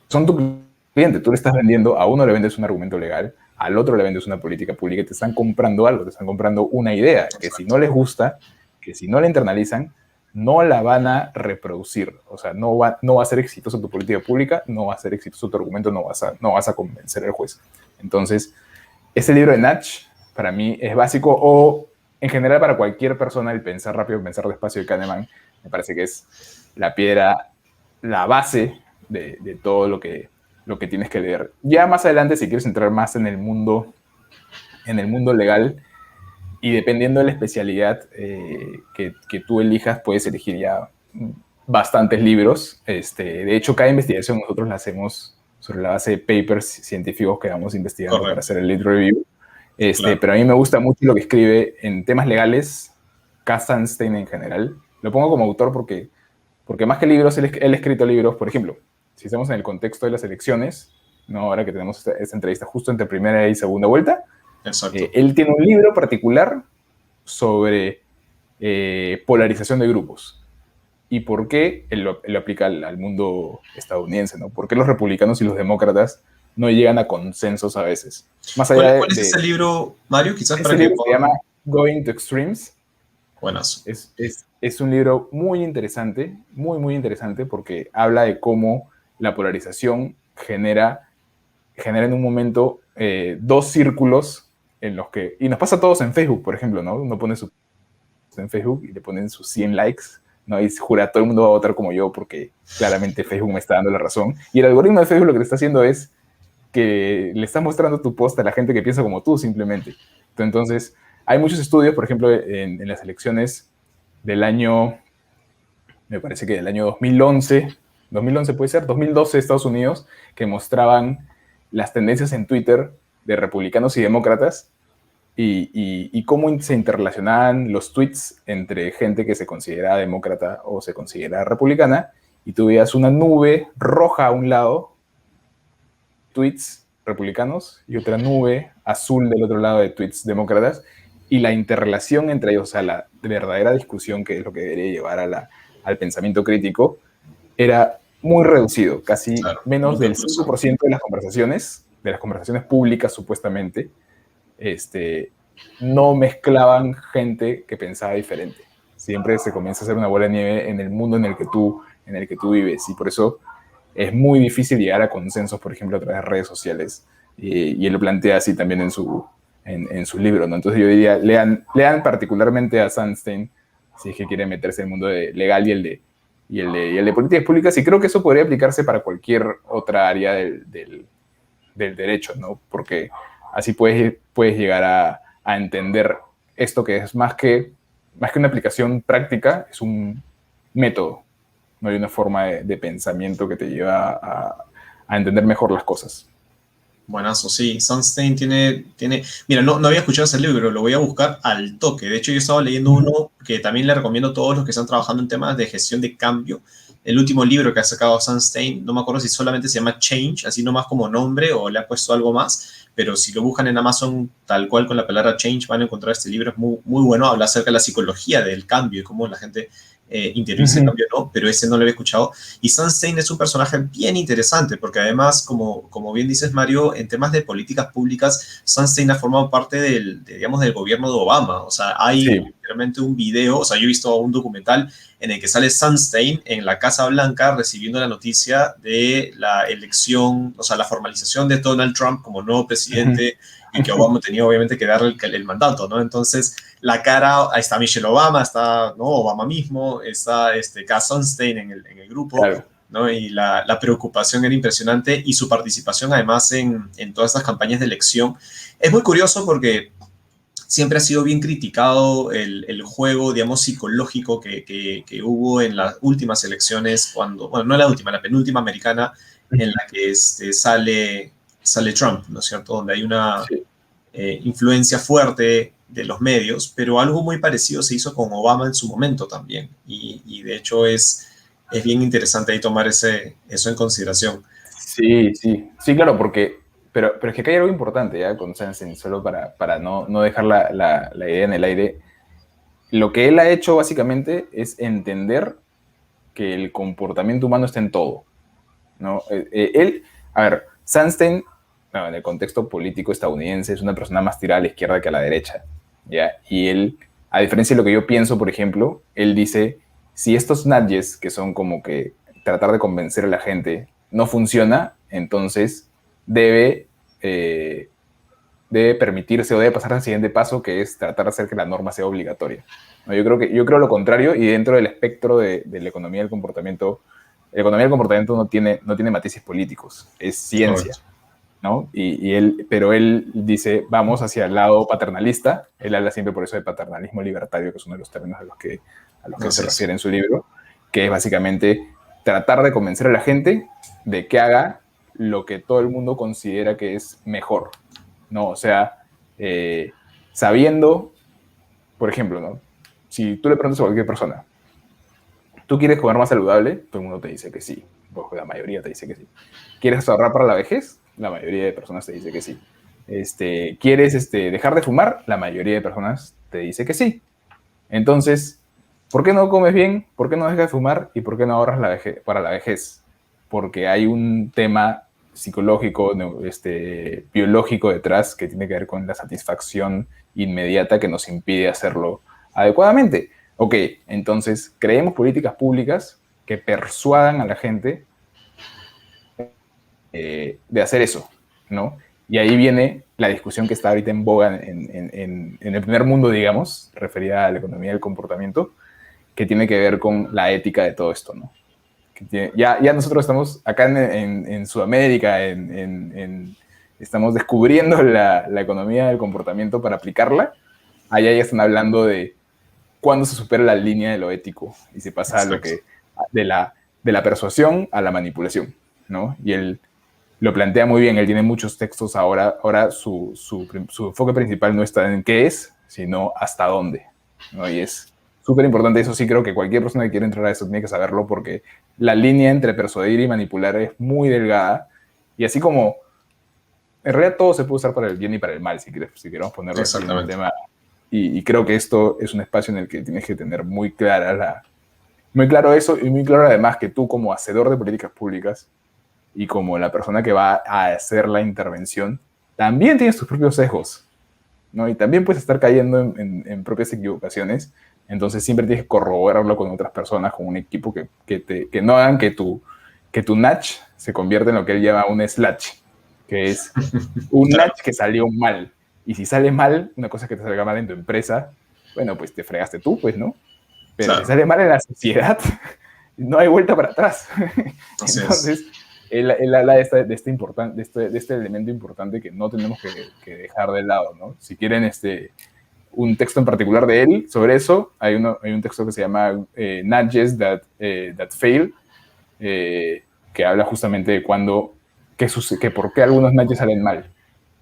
Son tu cliente, tú le estás vendiendo, a uno le vendes un argumento legal, al otro le vendes una política pública, te están comprando algo, te están comprando una idea, que si no les gusta, que si no la internalizan, no la van a reproducir. O sea, no va a ser exitoso tu política pública, no va a ser exitoso tu argumento, no vas a convencer al juez. Entonces, este libro de Natch, para mí, es básico, o en general para cualquier persona, el pensar rápido, pensar despacio de Kahneman, me parece que es la piedra, la base de todo lo que tienes que leer. Ya más adelante, si quieres entrar más en el mundo legal, y dependiendo de la especialidad que tú elijas, puedes elegir ya bastantes libros. De hecho, cada investigación nosotros la hacemos sobre la base de papers científicos que vamos investigando. Correcto. Para hacer el lead review. Claro. Pero a mí me gusta mucho lo que escribe en temas legales, Cass Sunstein en general. Lo pongo como autor porque más que libros, él ha escrito libros. Por ejemplo, si estamos en el contexto de las elecciones, ¿no? Ahora que tenemos esta entrevista justo entre primera y segunda vuelta, él tiene un libro particular sobre polarización de grupos y por qué él lo aplica al mundo estadounidense, ¿no? ¿Por qué los republicanos y los demócratas no llegan a consensos a veces? Más allá ¿Cuál es ese libro, Mario? Quizás para que se llama Going to Extremes. Buenas. Es un libro muy interesante, muy, muy interesante, porque habla de cómo la polarización genera en un momento dos círculos en los que, y nos pasa a todos en Facebook, por ejemplo, ¿no? Uno pone en Facebook y le ponen sus 100 likes ¿no? Y jura, todo el mundo va a votar como yo porque claramente Facebook me está dando la razón. Y el algoritmo de Facebook lo que te está haciendo es que le está mostrando tu post a la gente que piensa como tú, simplemente. Entonces, hay muchos estudios, por ejemplo, en las elecciones del año, me parece que del año 2011 puede ser, 2012 de Estados Unidos, que mostraban las tendencias en Twitter de republicanos y demócratas y cómo se interrelacionaban los tweets entre gente que se considera demócrata o se considera republicana, y tú veías una nube roja a un lado, tweets republicanos, y otra nube azul del otro lado de tweets demócratas, y la interrelación entre ellos, o sea, la verdadera discusión, que es lo que debería llevar al pensamiento crítico, era muy reducido, casi Claro, menos mucha del cruzada. 5% de las conversaciones públicas supuestamente, no mezclaban gente que pensaba diferente. Siempre se comienza a hacer una bola de nieve en el mundo en el que tú vives, y por eso es muy difícil llegar a consensos, por ejemplo, a través de redes sociales, y él lo plantea así también en su libro, ¿no? Entonces yo diría, lean particularmente a Sunstein si es que quieren meterse en el mundo legal y el de políticas públicas, y creo que eso podría aplicarse para cualquier otra área del derecho, ¿no? Porque así puedes llegar a entender esto, que es más que una aplicación práctica, es un método, no hay una forma de pensamiento que te lleva a entender mejor las cosas. Buenazo, sí. Sunstein tiene. Mira, no había escuchado ese libro, lo voy a buscar al toque. De hecho, yo estaba leyendo uno que también le recomiendo a todos los que están trabajando en temas de gestión de cambio. El último libro que ha sacado Sunstein, no me acuerdo si solamente se llama Change, así nomás como nombre, o le ha puesto algo más, pero si lo buscan en Amazon tal cual con la palabra Change van a encontrar este libro. Es muy, muy bueno, habla acerca de la psicología del cambio y cómo la gente interioriza el cambio, no, pero ese no lo había escuchado. Y Sunstein es un personaje bien interesante, porque además, como bien dices, Mario, en temas de políticas públicas, Sunstein ha formado parte digamos, del gobierno de Obama. O sea, hay Sí. realmente un video, o sea, yo he visto un documental en el que sale Sunstein en la Casa Blanca recibiendo la noticia de la elección, o sea, la formalización de Donald Trump como nuevo presidente, y que Obama tenía obviamente que darle el mandato, ¿no? Entonces, la cara, ahí está Michelle Obama, está, ¿no?, Obama mismo, está Cass Sunstein en el grupo, Claro. ¿no? Y la preocupación era impresionante, y su participación además en todas estas campañas de elección. Es muy curioso porque siempre ha sido bien criticado el juego, digamos, psicológico que hubo en las últimas elecciones, cuando, bueno, no la última, la penúltima americana, en la que sale Trump, ¿no es cierto? Donde hay una Sí. influencia fuerte de los medios, pero algo muy parecido se hizo con Obama en su momento también, y de hecho es bien interesante ahí tomar eso en consideración. Sí, sí, sí, claro, pero es que acá hay algo importante, ¿ya? Con Sensen, solo para no dejar la idea en el aire. Lo que él ha hecho básicamente es entender que el comportamiento humano está en todo, ¿no? A ver, Sunstein, no, en el contexto político estadounidense, es una persona más tirada a la izquierda que a la derecha, ¿ya? Y él, a diferencia de lo que yo pienso, por ejemplo, él dice, si estos nudges, que son como que tratar de convencer a la gente, no funciona, entonces debe, eh, debe permitirse o debe pasar al siguiente paso, que es tratar de hacer que la norma sea obligatoria, ¿no? Yo creo lo contrario, y dentro del espectro de la economía del comportamiento no tiene matices políticos, es ciencia, Correcto. ¿no? Pero él dice, vamos hacia el lado paternalista. Él habla siempre por eso de paternalismo libertario, que es uno de los términos a los que se Así es. refiere en su libro, que es básicamente tratar de convencer a la gente de que haga lo que todo el mundo considera que es mejor, ¿no? O sea, sabiendo, por ejemplo, ¿no? Si tú le preguntas a cualquier persona, ¿tú quieres comer más saludable? Todo el mundo te dice que sí. Pues la mayoría te dice que sí. ¿Quieres ahorrar para la vejez? La mayoría de personas te dice que sí. ¿Quieres dejar de fumar? La mayoría de personas te dice que sí. Entonces, ¿por qué no comes bien? ¿Por qué no dejas de fumar? ¿Y por qué no ahorras para la vejez? Porque hay un tema psicológico, biológico detrás, que tiene que ver con la satisfacción inmediata, que nos impide hacerlo adecuadamente. Ok, entonces creemos políticas públicas que persuadan a la gente de hacer eso, ¿no? Y ahí viene la discusión que está ahorita en boga en el primer mundo, digamos, referida a la economía del comportamiento, que tiene que ver con la ética de todo esto, ¿no? Ya nosotros estamos acá en Sudamérica, estamos descubriendo la economía del comportamiento para aplicarla. Allá ya están hablando de cuándo se supera la línea de lo ético y se pasa a lo que, de la persuasión a la manipulación, ¿no? Y él lo plantea muy bien, él tiene muchos textos ahora su enfoque principal no está en qué es, sino hasta dónde, ¿no? Y es súper importante, eso sí creo que cualquier persona que quiera entrar a eso tiene que saberlo porque la línea entre persuadir y manipular es muy delgada y así como en realidad todo se puede usar para el bien y para el mal, si queremos ponerlo así en un tema. Y creo que esto es un espacio en el que tienes que tener muy claro eso y muy claro además que tú como hacedor de políticas públicas y como la persona que va a hacer la intervención, también tienes tus propios sesgos, ¿no? Y también puedes estar cayendo en propias equivocaciones, entonces siempre tienes que corroborarlo con otras personas, con un equipo que no hagan que tu nudge se convierta en lo que él llama un slash, que es un nudge que salió mal. Y si sale mal, una cosa que te salga mal en tu empresa, bueno, pues te fregaste tú, pues, ¿no? Pero si sale mal en la sociedad, no hay vuelta para atrás. Entonces, él habla de este elemento importante que no tenemos que dejar de lado, ¿no? Si quieren un texto en particular de él sobre eso, hay un texto que se llama Nudges That Fail, que habla justamente de que por qué algunos nudges salen mal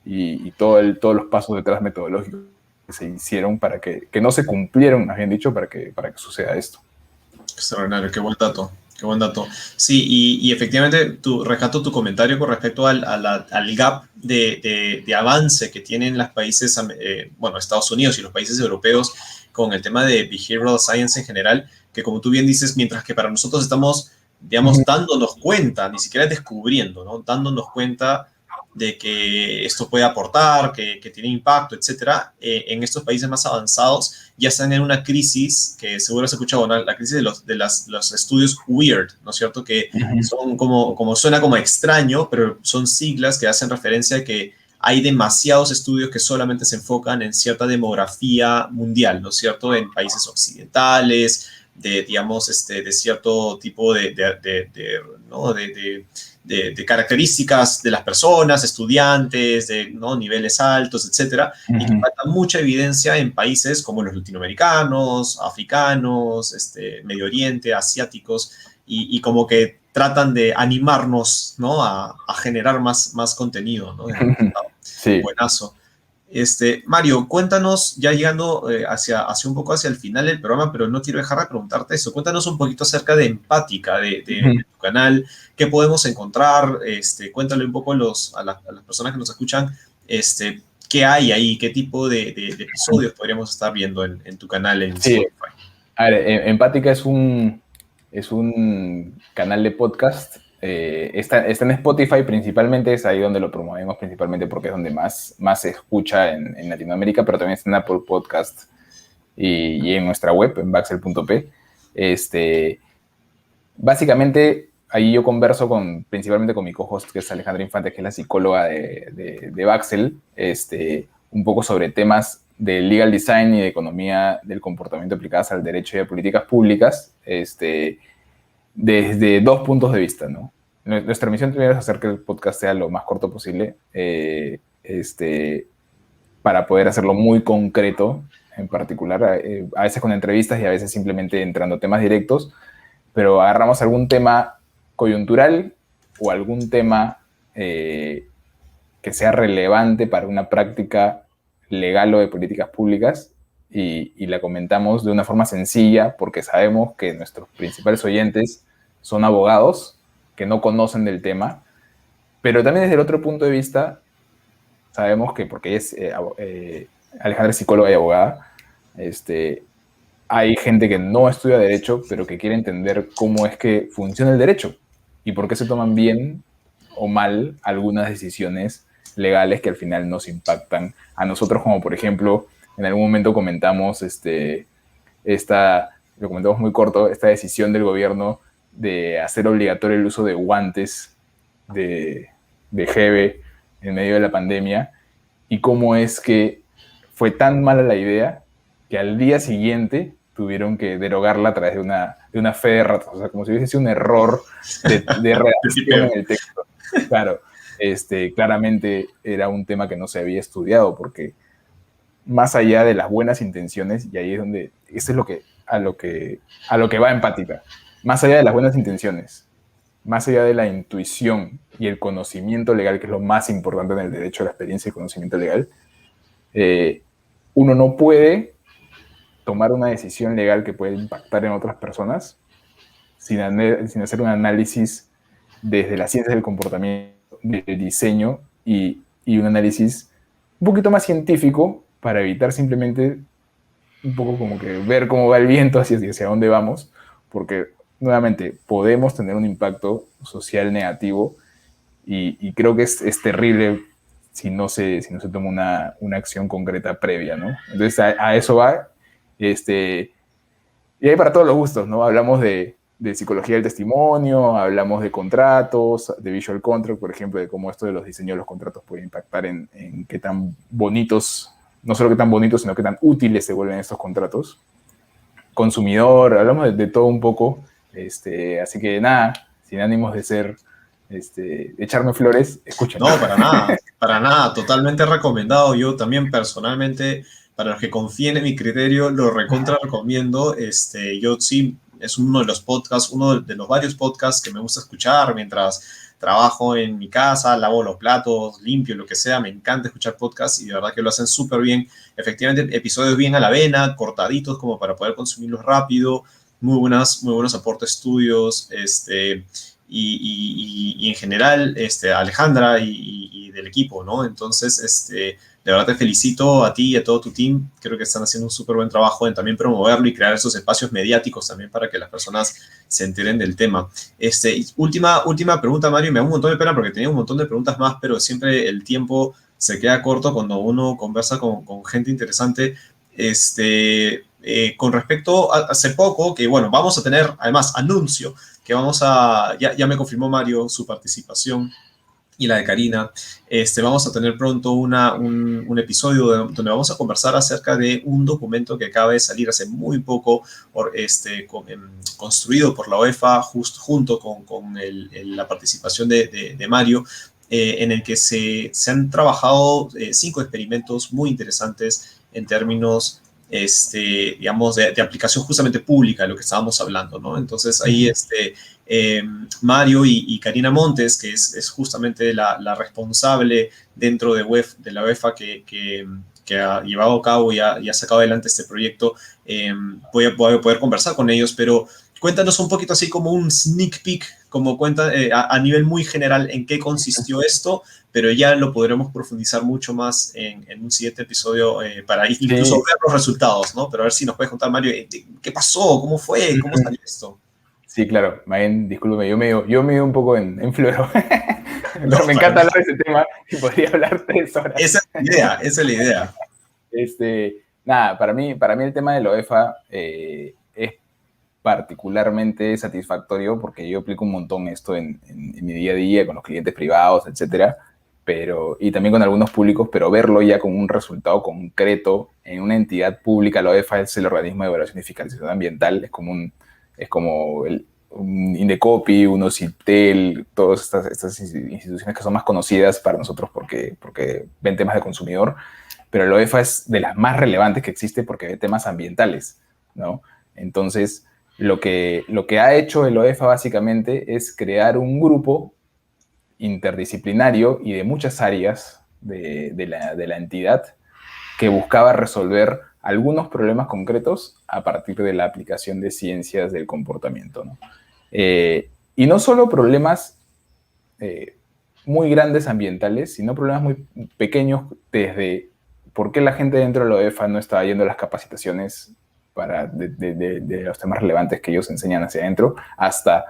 y todos los pasos detrás metodológicos que se hicieron para que no se cumplieron, más bien dicho, para que suceda esto. Extraordinario, qué buen dato. Qué buen dato. Sí, y efectivamente rescato tu comentario con respecto al gap de avance que tienen los países, Estados Unidos y los países europeos con el tema de behavioral science en general, que como tú bien dices, mientras que para nosotros estamos, digamos, dándonos cuenta, ni siquiera descubriendo, ¿no? Dándonos cuenta de que esto puede aportar, que tiene impacto, etcétera, en estos países más avanzados ya están en una crisis que seguro has escuchado, ¿no? La crisis de los estudios WEIRD, ¿no es cierto? Que son como suena como extraño, pero son siglas que hacen referencia a que hay demasiados estudios que solamente se enfocan en cierta demografía mundial, ¿no es cierto? En países occidentales, digamos, de cierto tipo de características de las personas, estudiantes, ¿no? Niveles altos, etcétera, y que falta mucha evidencia en países como los latinoamericanos, africanos, Medio Oriente, asiáticos, y como que tratan de animarnos, ¿no? a generar más contenido, ¿no? Sí. Buenazo. Mario, cuéntanos, ya llegando hacia un poco hacia el final del programa, pero no quiero dejar de preguntarte eso. Cuéntanos un poquito acerca de Empática, de tu canal, qué podemos encontrar, cuéntale un poco a las personas que nos escuchan, qué hay ahí, qué tipo de episodios podríamos estar viendo en tu canal en Spotify. A ver, Empática es un canal de podcast. Está en Spotify principalmente, es ahí donde lo promovemos principalmente porque es donde más se escucha en Latinoamérica, pero también está en Apple Podcast y en nuestra web, en baxel.p. Básicamente, ahí yo converso principalmente con mi co-host, que es Alejandra Infante, que es la psicóloga de Baxel, un poco sobre temas de legal design y de economía del comportamiento aplicadas al derecho y a políticas públicas, desde dos puntos de vista, ¿no? Nuestra misión primero es hacer que el podcast sea lo más corto posible, para poder hacerlo muy concreto, en particular, a veces con entrevistas y a veces simplemente entrando a temas directos, pero agarramos algún tema coyuntural o algún tema que sea relevante para una práctica legal o de políticas públicas y la comentamos de una forma sencilla porque sabemos que nuestros principales oyentes son abogados que no conocen del tema, pero también desde el otro punto de vista sabemos que porque Alejandra es psicóloga y abogada, hay gente que no estudia derecho, pero que quiere entender cómo es que funciona el derecho y por qué se toman bien o mal algunas decisiones legales que al final nos impactan a nosotros, como por ejemplo, en algún momento comentamos lo comentamos muy corto, esta decisión del gobierno de hacer obligatorio el uso de guantes de gel en medio de la pandemia y cómo es que fue tan mala la idea que al día siguiente tuvieron que derogarla a través de una fe de ratas, o sea, como si hubiese sido un error de redacción en el texto. Claro, claramente era un tema que no se había estudiado, porque más allá de las buenas intenciones, y ahí es donde, eso es a lo que va Empática, más allá de las buenas intenciones, más allá de la intuición y el conocimiento legal, que es lo más importante en el derecho, la experiencia y el conocimiento legal, uno no puede tomar una decisión legal que puede impactar en otras personas sin hacer un análisis desde las ciencias del comportamiento, del diseño y un análisis un poquito más científico para evitar simplemente un poco como que ver cómo va el viento hacia dónde vamos, porque nuevamente podemos tener un impacto social negativo y creo que es terrible si no se toma una acción concreta previa, ¿no? Entonces a eso va, y hay para todos los gustos, ¿no? Hablamos de psicología del testimonio, hablamos de contratos, de visual contract, por ejemplo, de cómo esto de los diseños de los contratos puede impactar en qué tan bonitos, no solo qué tan bonitos, sino qué tan útiles se vuelven estos contratos. Consumidor, hablamos de todo un poco, así que nada, sin ánimos de ser, de echarme flores, escuchen. No, para nada, totalmente recomendado. Yo también personalmente, para los que confíen en mi criterio, lo recontra recomiendo. Yo sí, es uno de los podcasts, uno de los varios podcasts que me gusta escuchar mientras trabajo en mi casa, lavo los platos, limpio, lo que sea. Me encanta escuchar podcasts y de verdad que lo hacen súper bien. Efectivamente, episodios bien a la vena, cortaditos como para poder consumirlos rápido. Muy buenos aportes, estudios, y en general Alejandra y del equipo, ¿no? Entonces, de verdad te felicito a ti y a todo tu team. Creo que están haciendo un súper buen trabajo en también promoverlo y crear esos espacios mediáticos también para que las personas se enteren del tema. Última pregunta, Mario, y me da un montón de pena porque tenía un montón de preguntas más, pero siempre el tiempo se queda corto cuando uno conversa con gente interesante. Con respecto a hace poco, que bueno, vamos a tener además anuncio que ya me confirmó Mario su participación y la de Karina. Vamos a tener pronto un episodio donde vamos a conversar acerca de un documento que acaba de salir hace muy poco, construido por la UEFA junto con la participación de Mario, en el que se han trabajado 5 experimentos muy interesantes en términos digamos, de aplicación justamente pública, de lo que estábamos hablando, ¿no? Entonces ahí Mario y Karina Montes, que es justamente la responsable dentro de la UEFA que ha llevado a cabo y ha sacado adelante este proyecto, voy a poder conversar con ellos, pero cuéntanos un poquito así como un sneak peek, como cuenta a nivel muy general en qué consistió esto, pero ya lo podremos profundizar mucho más en un siguiente episodio para incluso ver los resultados, ¿no? Pero a ver si nos puedes contar, Mario, ¿qué pasó? ¿Cómo fue? ¿Cómo salió esto? Sí, claro, Mayen, discúlpeme, yo me dio un poco en floro. No, me encanta hablar de ese tema y podría hablar 3 horas. Esa es la idea. Nada, para mí el tema de la UEFA es particularmente satisfactorio porque yo aplico un montón esto en mi día a día con los clientes privados, etcétera, y también con algunos públicos, pero verlo ya con un resultado concreto en una entidad pública. La UEFA es el organismo de evaluación y fiscalización ambiental, es como un Indecopi, un OCIPTEL, todas estas instituciones que son más conocidas para nosotros porque ven temas de consumidor, pero la UEFA es de las más relevantes que existe porque ve temas ambientales, ¿no? Entonces, lo que ha hecho el UEFA básicamente es crear un grupo interdisciplinario y de muchas áreas de la entidad que buscaba resolver algunos problemas concretos a partir de la aplicación de ciencias del comportamiento, ¿no? Y no solo problemas muy grandes ambientales, sino problemas muy pequeños, desde por qué la gente dentro de la UEFA no está yendo a las capacitaciones de los temas relevantes que ellos enseñan hacia adentro, hasta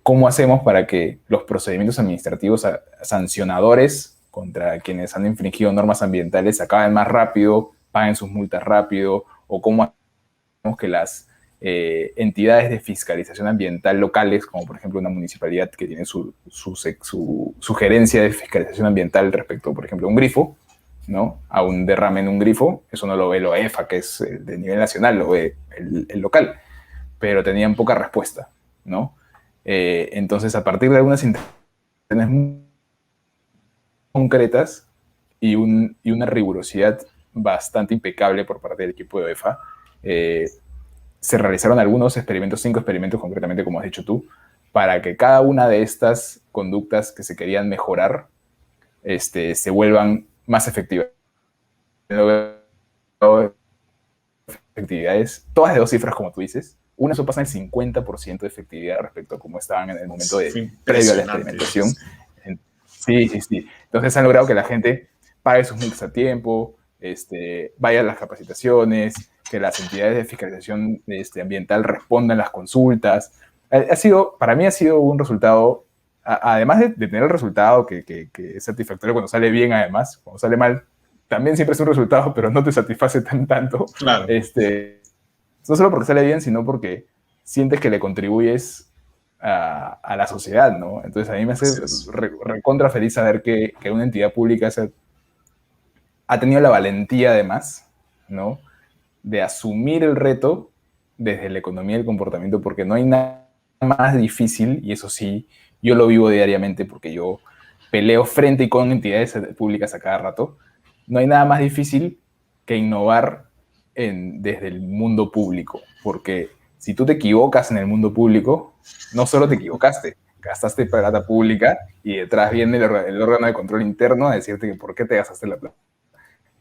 cómo hacemos para que los procedimientos administrativos sancionadores contra quienes han infringido normas ambientales acaben más rápido, paguen sus multas rápido, o cómo hacemos que las entidades de fiscalización ambiental locales, como por ejemplo una municipalidad que tiene su gerencia de fiscalización ambiental respecto, por ejemplo, a un grifo, ¿no? A un derrame en un grifo. Eso no lo ve la UEFA, que es de nivel nacional, lo ve el local. Pero tenían poca respuesta, ¿no? Entonces, a partir de algunas intenciones muy concretas y una rigurosidad bastante impecable por parte del equipo de UEFA, se realizaron algunos experimentos, 5 experimentos concretamente, como has dicho tú, para que cada una de estas conductas que se querían mejorar se vuelvan más efectivas. Efectividades, todas de 2 cifras, como tú dices. Una pasa en el 50% de efectividad respecto a cómo estaban en el momento previo a la experimentación. Sí, sí, sí. Entonces han logrado que la gente pague sus multas a tiempo, vaya a las capacitaciones, que las entidades de fiscalización ambiental respondan las consultas. Para mí ha sido un resultado, además de tener el resultado que es satisfactorio cuando sale bien, además, cuando sale mal, también siempre es un resultado, pero no te satisface tanto. Claro. No solo porque sale bien, sino porque sientes que le contribuyes a la sociedad, ¿no? Entonces a mí me hace recontra feliz saber que una entidad pública ha tenido la valentía, además, ¿no?, de asumir el reto desde la economía del comportamiento, porque no hay nada más difícil, y eso sí, yo lo vivo diariamente porque yo peleo frente y con entidades públicas a cada rato. No hay nada más difícil que innovar desde el mundo público, porque si tú te equivocas en el mundo público, no solo te equivocaste, gastaste plata pública y detrás viene el órgano de control interno a decirte que por qué te gastaste la plata.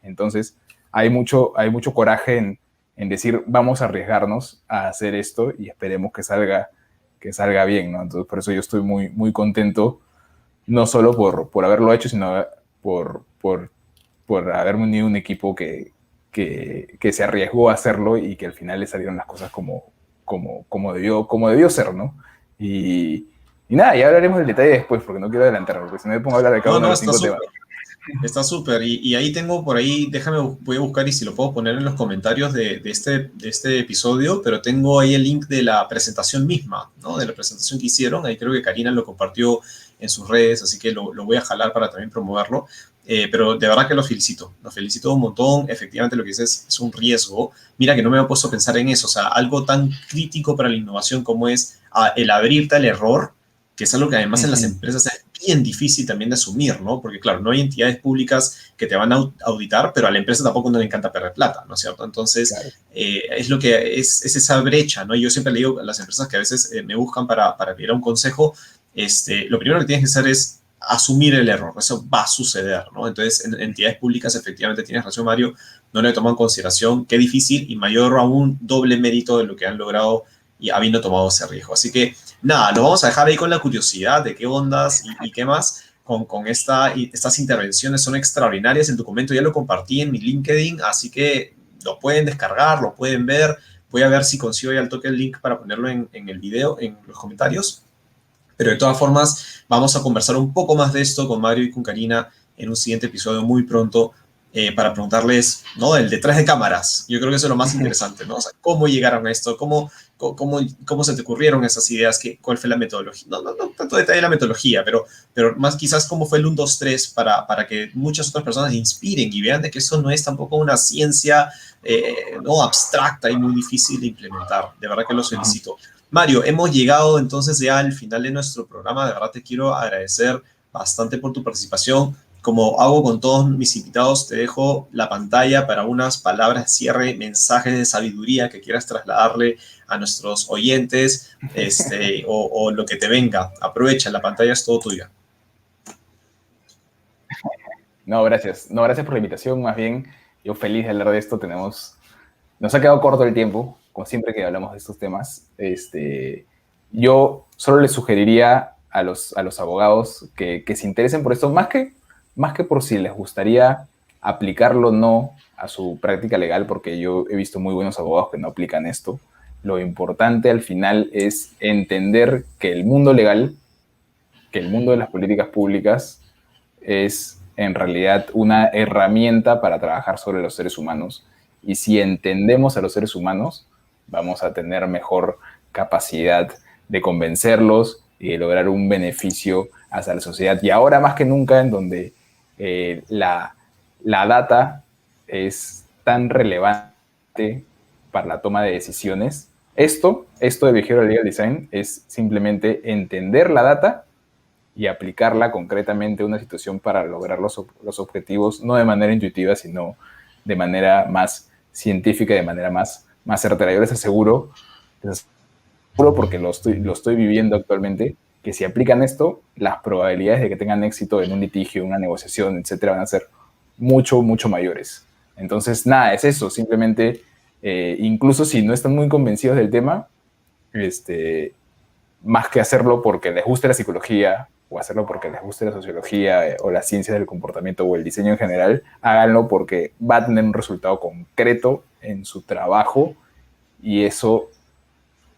Entonces, hay mucho coraje en decir, vamos a arriesgarnos a hacer esto y esperemos que salga bien, ¿no? Entonces, por eso yo estoy muy, muy contento, no solo por haberlo hecho, sino por haberme unido a un equipo que se arriesgó a hacerlo y que al final le salieron las cosas como debió ser, ¿no? Y nada, ya hablaremos del detalle después, porque no quiero adelantarlo, porque si no me pongo a hablar de cada uno de los 5 temas. Está súper, y ahí tengo por ahí, voy a buscar y si lo puedo poner en los comentarios de este episodio, pero tengo ahí el link de la presentación misma, ¿no? De la presentación que hicieron, ahí creo que Karina lo compartió en sus redes, así que lo voy a jalar para también promoverlo, pero de verdad que los felicito un montón. Efectivamente lo que dices es un riesgo. Mira que no me había puesto a pensar en eso, o sea, algo tan crítico para la innovación como es el abrirte al error, que es algo que además en las empresas es bien difícil también de asumir, ¿no? Porque claro, no hay entidades públicas que te van a auditar, pero a la empresa tampoco no le encanta perder plata, ¿no es cierto? Entonces, claro, es lo que es esa brecha, ¿no? Yo siempre le digo a las empresas que a veces me buscan para pedir un consejo, lo primero que tienes que hacer es asumir el error, eso va a suceder, ¿no? Entonces, en entidades públicas, efectivamente, tienes razón, Mario, no le toman en consideración, qué difícil y mayor aún doble mérito de lo que han logrado y habiendo tomado ese riesgo. Así que, nada, lo vamos a dejar ahí con la curiosidad de qué ondas y qué más con estas intervenciones son extraordinarias. El documento ya lo compartí en mi LinkedIn, así que lo pueden descargar, lo pueden ver. Voy a ver si consigo ya al toque el link para ponerlo en el video, en los comentarios. Pero de todas formas, vamos a conversar un poco más de esto con Mario y con Karina en un siguiente episodio muy pronto, para preguntarles, ¿no?, el detrás de cámaras. Yo creo que eso es lo más interesante, ¿no? O sea, ¿cómo llegaron a esto? ¿Cómo se te ocurrieron esas ideas? ¿Cuál fue la metodología? No tanto detalle de la metodología, pero más quizás cómo fue el 1, 2, 3 para que muchas otras personas se inspiren y vean de que eso no es tampoco una ciencia no abstracta y muy difícil de implementar. De verdad que los felicito. Mario, hemos llegado entonces ya al final de nuestro programa. De verdad te quiero agradecer bastante por tu participación. Como hago con todos mis invitados, te dejo la pantalla para unas palabras de cierre, mensajes de sabiduría que quieras trasladarle a nuestros oyentes, o lo que te venga. Aprovecha, la pantalla es todo tuya. No, gracias. No, gracias por la invitación. Más bien, yo feliz de hablar de esto. Nos ha quedado corto el tiempo, como siempre que hablamos de estos temas. Yo solo les sugeriría a los abogados que se interesen por esto, más que por si les gustaría aplicarlo o no a su práctica legal, porque yo he visto muy buenos abogados que no aplican esto. Lo importante al final es entender que el mundo legal, que el mundo de las políticas públicas es en realidad una herramienta para trabajar sobre los seres humanos. Y si entendemos a los seres humanos, vamos a tener mejor capacidad de convencerlos y de lograr un beneficio hacia la sociedad. Y ahora más que nunca, en donde la data es tan relevante para la toma de decisiones. Esto de Behavioral Legal Design es simplemente entender la data y aplicarla concretamente a una situación para lograr los objetivos, no de manera intuitiva, sino de manera más científica, de manera más certera. Yo les aseguro, porque lo estoy viviendo actualmente, que si aplican esto, las probabilidades de que tengan éxito en un litigio, una negociación, etcétera, van a ser mucho, mucho mayores. Entonces, nada, es eso, simplemente, incluso si no están muy convencidos del tema, más que hacerlo porque les guste la psicología o hacerlo porque les guste la sociología o las ciencias del comportamiento o el diseño en general, háganlo porque va a tener un resultado concreto en su trabajo y eso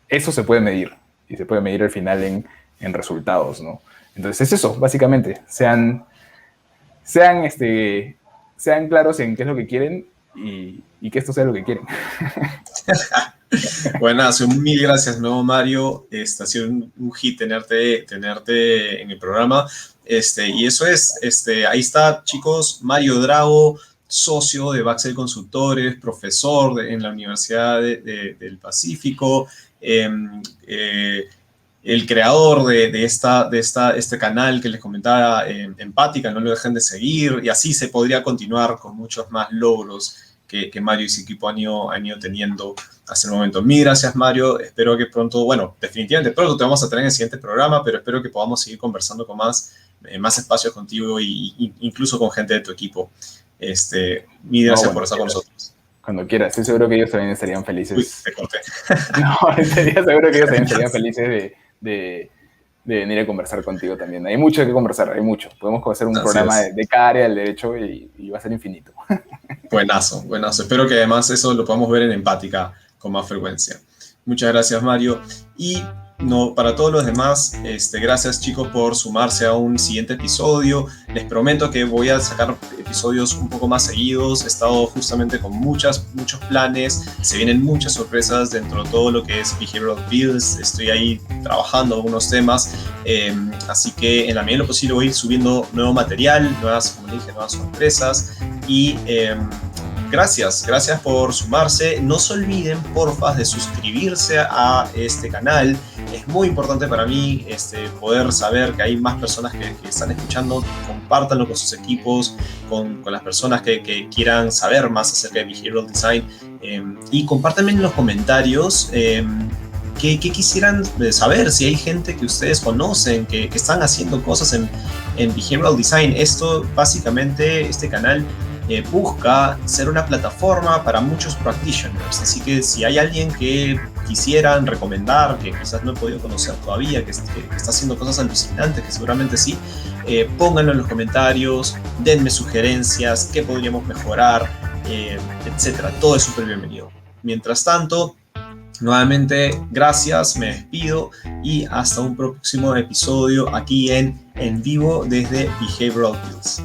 se puede medir y se puede medir al final en resultados, ¿no? Entonces es eso, básicamente, sean claros en qué es lo que quieren y que esto sea lo que quieren. Buenas, mil gracias, nuevo Mario. Ha sido un hit tenerte en el programa. Y eso es, ahí está, chicos, Mario Drago, socio de Baxel Consultores, profesor en la Universidad del Pacífico, el creador de este canal que les comentaba, Empática, no lo dejen de seguir, y así se podría continuar con muchos más logros que Mario y su equipo han ido teniendo hasta el momento. Mil gracias, Mario. Espero que pronto, bueno, definitivamente pronto te vamos a tener en el siguiente programa, pero espero que podamos seguir conversando con más espacios contigo y incluso con gente de tu equipo. Mil gracias por estar con nosotros. Cuando quieras, estoy seguro que ellos también estarían felices. Uy, te corté. No, estoy seguro que ellos también estarían felices de venir a conversar contigo también. Hay mucho que conversar, hay mucho. Podemos hacer un programa de cada área del derecho y va a ser infinito. Buenazo, buenazo. Espero que además eso lo podamos ver en Empática con más frecuencia. Muchas gracias, Mario. Y para todos los demás, gracias, chicos, por sumarse a un siguiente episodio. Les prometo que voy a sacar episodios un poco más seguidos. He estado justamente con muchos planes. Se vienen muchas sorpresas dentro de todo lo que es Behavioral Builds. Estoy ahí trabajando algunos temas. Así que en la medida de lo posible voy a ir subiendo nuevo material, como dije, nuevas sorpresas. Y gracias por sumarse. No se olviden, porfa, de suscribirse a este canal. Es muy importante para mí poder saber que hay más personas que están escuchando. Compártanlo con sus equipos, con las personas que quieran saber más acerca de Behavioral Design. Y compártanme en los comentarios qué quisieran saber, si hay gente que ustedes conocen que están haciendo cosas en Behavioral Design. Esto, básicamente, este canal busca ser una plataforma para muchos practitioners, así que si hay alguien que quisieran recomendar, que quizás no he podido conocer todavía, que está haciendo cosas alucinantes, que seguramente sí, pónganlo en los comentarios, denme sugerencias, qué podríamos mejorar, etcétera. Todo es súper bienvenido. Mientras tanto, nuevamente, gracias, me despido y hasta un próximo episodio aquí en vivo desde Behavioral Builds.